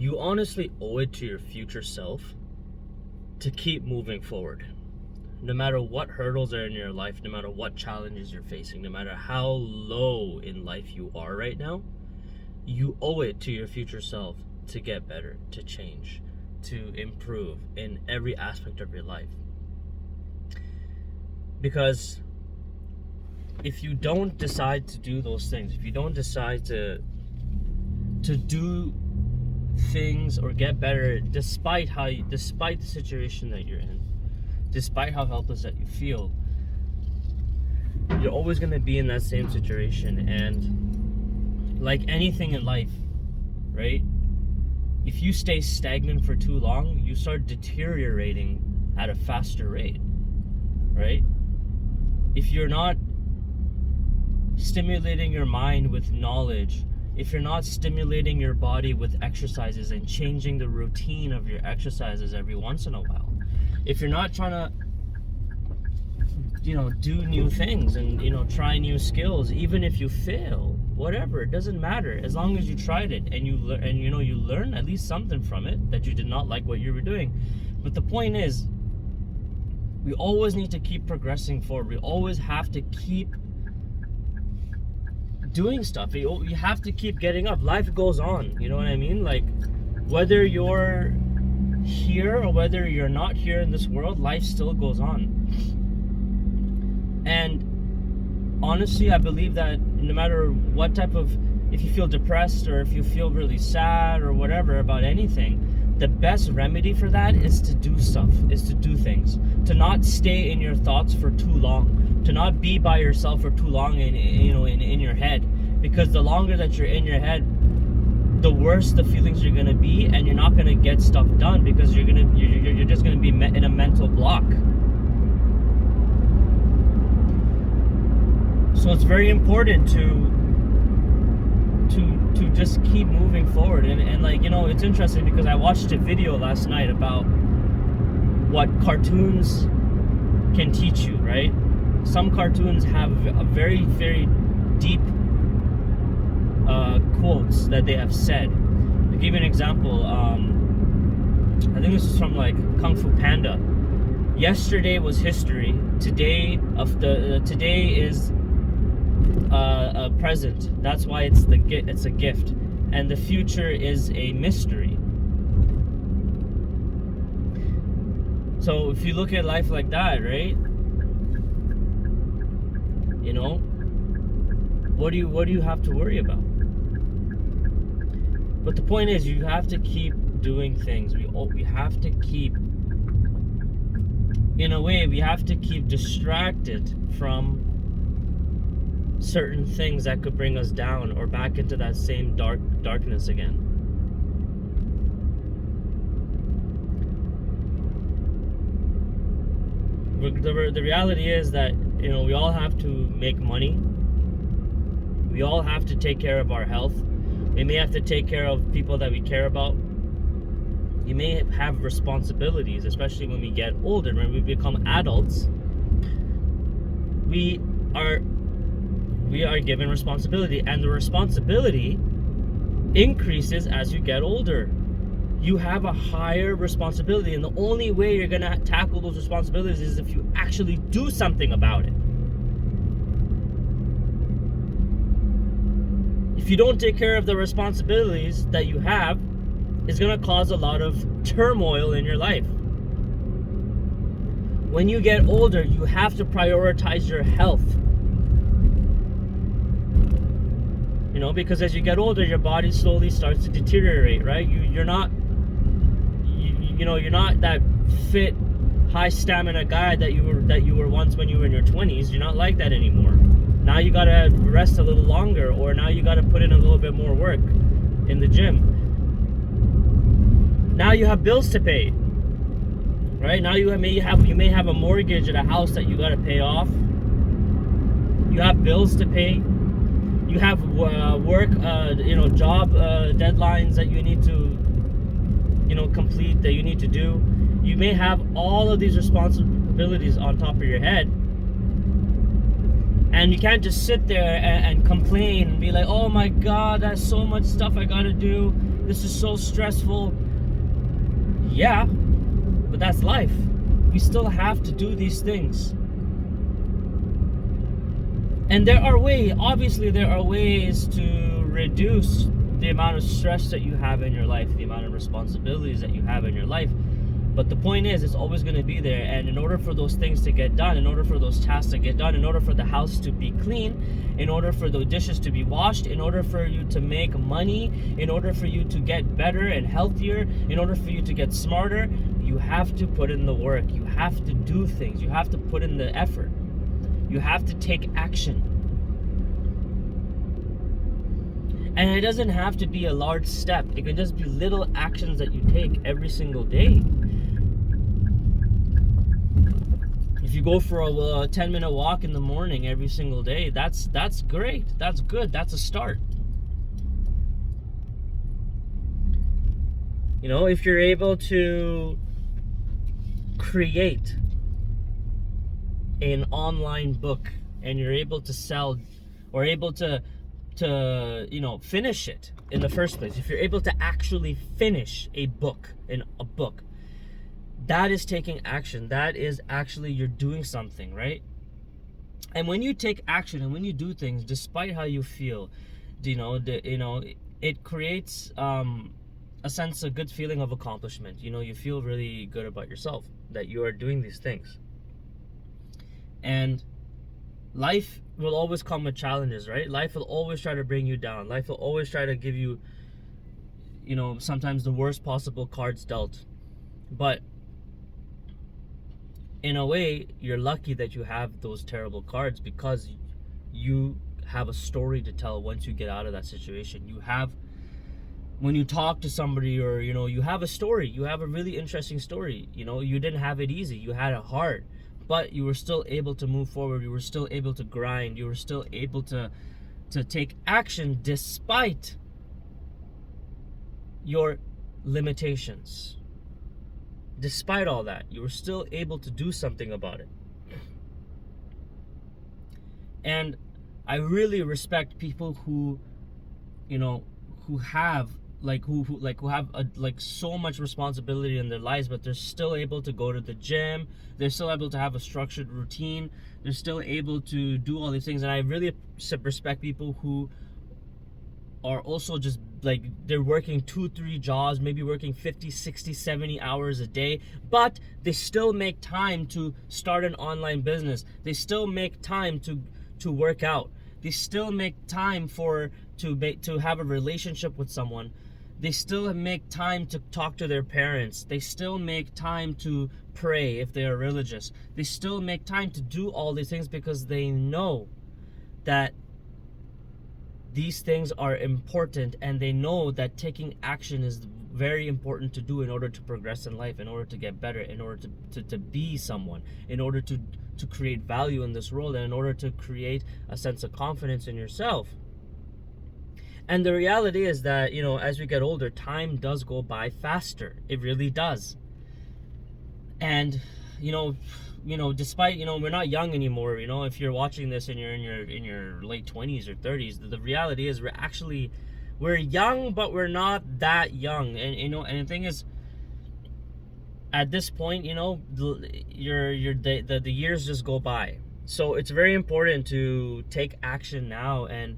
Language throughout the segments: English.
you honestly owe it to your future self to keep moving forward. No matter what hurdles are in your life, no matter what challenges you're facing, no matter how low in life you are right now, you owe it to your future self to get better, to change, to improve in every aspect of your life. Because if you don't decide to do those things, if you don't decide to do things or get better despite the situation that you're in, despite how helpless that you feel, you're always going to be in that same situation. And like anything in life, right? If you stay stagnant for too long, you start deteriorating at a faster rate, right? If you're not stimulating your mind with knowledge, if you're not stimulating your body with exercises and changing the routine of your exercises every once in a while, if you're not trying to, do new things and, try new skills, even if you fail, whatever, it doesn't matter. As long as you tried it and you learn at least something from it, that you did not like what you were doing. But the point is, we always need to keep progressing forward. We always have to keep doing stuff. You have to keep getting up. Life goes on, you know what I mean? Like, whether you're here or whether you're not here in this world, life still goes on. And honestly, I believe that no matter what type of, if you feel depressed or if you feel really sad or whatever about anything, the best remedy for that is to do stuff, is to do things, to not stay in your thoughts for too long, to not be by yourself for too long in your head, because the longer that you're in your head, the worse the feelings are gonna be, and you're not gonna get stuff done because you're just gonna be in a mental block. So it's very important to just keep moving forward. And like, it's interesting because I watched a video last night about what cartoons can teach you, right? Some cartoons have a very, very deep quotes that they have said. To give you an example, I think this is from like Kung Fu Panda. Yesterday was history. Today is a present. That's why it's a gift, and the future is a mystery. So if you look at life like that, right? What do you have to worry about? But the point is, you have to keep doing things. We have to keep, in a way, we have to keep distracted from certain things that could bring us down or back into that same darkness again. The reality is that, we all have to make money. We all have to take care of our health. We may have to take care of people that we care about. You may have responsibilities, especially when we get older, when we become adults. We are given responsibility, and the responsibility increases as you get older. You have a higher responsibility, and the only way you're going to tackle those responsibilities is if you actually do something about it. If you don't take care of the responsibilities that you have, it's going to cause a lot of turmoil in your life. When you get older, you have to prioritize your health. Because as you get older, your body slowly starts to deteriorate, right? You're not that fit, high stamina guy that you were once when you were in your 20s. You're not like that anymore. Now you gotta rest a little longer, or now you gotta put in a little bit more work in the gym. Now you have bills to pay, right? Now you may have a mortgage at a house that you gotta pay off. You have bills to pay. You have work, job deadlines that you need to, complete, that you need to do. You may have all of these responsibilities on top of your head, and you can't just sit there and complain and be like, oh my God, that's so much stuff I gotta do. This is so stressful. Yeah, but that's life. We still have to do these things. And there are ways to reduce the amount of stress that you have in your life, the amount of responsibilities that you have in your life. But the point is, it's always going to be there. And in order for those things to get done, in order for those tasks to get done, in order for the house to be clean, in order for the dishes to be washed, in order for you to make money, in order for you to get better and healthier, in order for you to get smarter, you have to put in the work. You have to do things. You have to put in the effort. You have to take action. And it doesn't have to be a large step. It can just be little actions that you take every single day. If you go for a 10-minute walk in the morning every single day, that's great. That's good. That's a start. You know, if you're able to create an online book and you're able to sell or able to finish it in the first place, if you're able to actually finish a book, that is taking action. That is actually, you're doing something, right? And when you take action and when you do things despite how you feel, it creates a sense, a good feeling of accomplishment. You feel really good about yourself that you are doing these things. And life will always come with challenges, right? Life will always try to bring you down. Life will always try to give you, sometimes the worst possible cards dealt. But in a way, you're lucky that you have those terrible cards, because you have a story to tell once you get out of that situation. When you talk to somebody, or you have a story, you have a really interesting story. You didn't have it easy, you had it hard, but you were still able to move forward. You were still able to grind. You were still able to take action despite your limitations. Despite all that, you were still able to do something about it. And I really respect people who have so much responsibility in their lives, but they're still able to go to the gym. They're still able to have a structured routine. They're still able to do all these things. And I really respect people who are also just they're working 2-3 jobs, maybe working 50, 60, 70 hours a day, but they still make time to start an online business. They still make time to work out. They still make time to have a relationship with someone. They still make time to talk to their parents. They still make time to pray if they are religious. They still make time to do all these things because they know that these things are important, and they know that taking action is very important to do in order to progress in life, in order to get better, in order to be someone, in order to create value in this world, and in order to create a sense of confidence in yourself. And the reality is that, as we get older, time does go by faster. It really does. And, despite, we're not young anymore. If you're watching this and you're in your late 20s or 30s, the reality is we're young, but we're not that young. And the thing is, at this point, the years just go by. So it's very important to take action now, and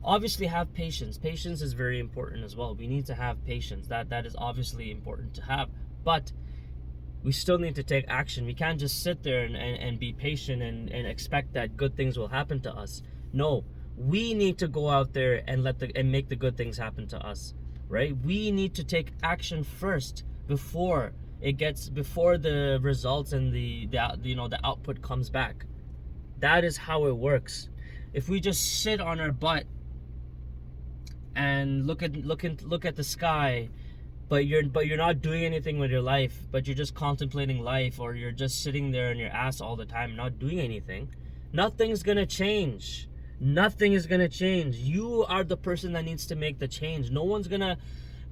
obviously have patience. Patience is very important as well. We need to have patience. That is obviously important to have. But we still need to take action. We can't just sit there and be patient and expect that good things will happen to us. No, we need to go out there and make the good things happen to us, right? We need to take action first before the results and the output comes back. That is how it works. If we just sit on our butt and look at the sky, but you're not doing anything with your life, but you're just contemplating life, or you're just sitting there on your ass all the time not doing anything, nothing's gonna change. Nothing is gonna change. You are the person that needs to make the change. No one's gonna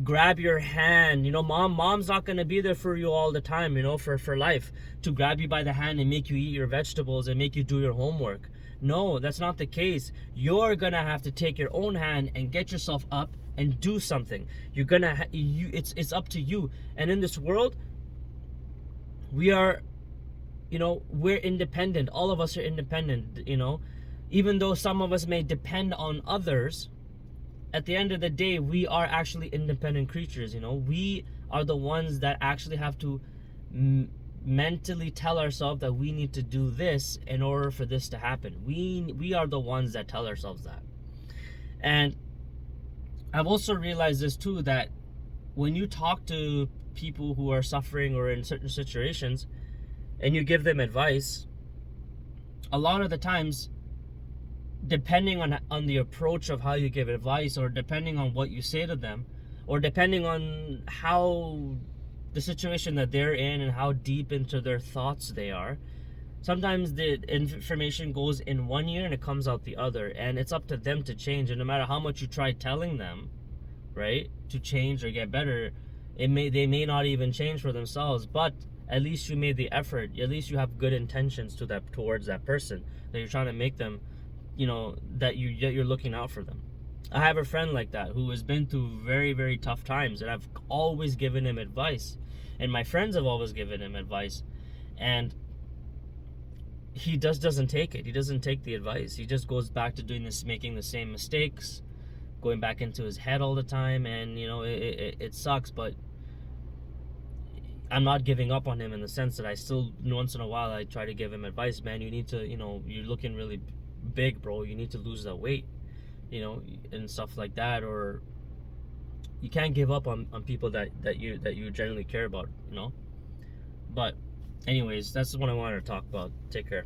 grab your hand. Mom's not gonna be there for you all the time, for life, to grab you by the hand and make you eat your vegetables and make you do your homework. No, that's not the case. You're gonna have to take your own hand and get yourself up and do something. You're gonna it's up to you. And in this world, we are, we're independent. All of us are independent, even though some of us may depend on others. At the end of the day, we are actually independent creatures. We are the ones that actually have to mentally tell ourselves that we need to do this in order for this to happen. We are the ones that tell ourselves that. And I've also realized this too, that when you talk to people who are suffering or in certain situations and you give them advice, a lot of the times, depending on the approach of how you give advice, or depending on what you say to them, or depending on how the situation that they're in and how deep into their thoughts they are, sometimes the information goes in one ear and it comes out the other, and it's up to them to change. And no matter how much you try telling them, right, to change or get better, they may not even change for themselves. But at least you made the effort. At least you have good intentions towards that person, that you're trying to make them, that you're looking out for them. I have a friend like that who has been through very, very tough times, and I've always given him advice, and my friends have always given him advice, and he doesn't take it. He doesn't take the advice. He just goes back to making the same mistakes, going back into his head all the time, and it sucks. But I'm not giving up on him, in the sense that I still, once in a while, I try to give him advice. Man, you need to, you're looking really big, bro. You need to lose that weight, and stuff like that. Or you can't give up on people that you generally care about, But anyways, that's what I wanted to talk about. Take care.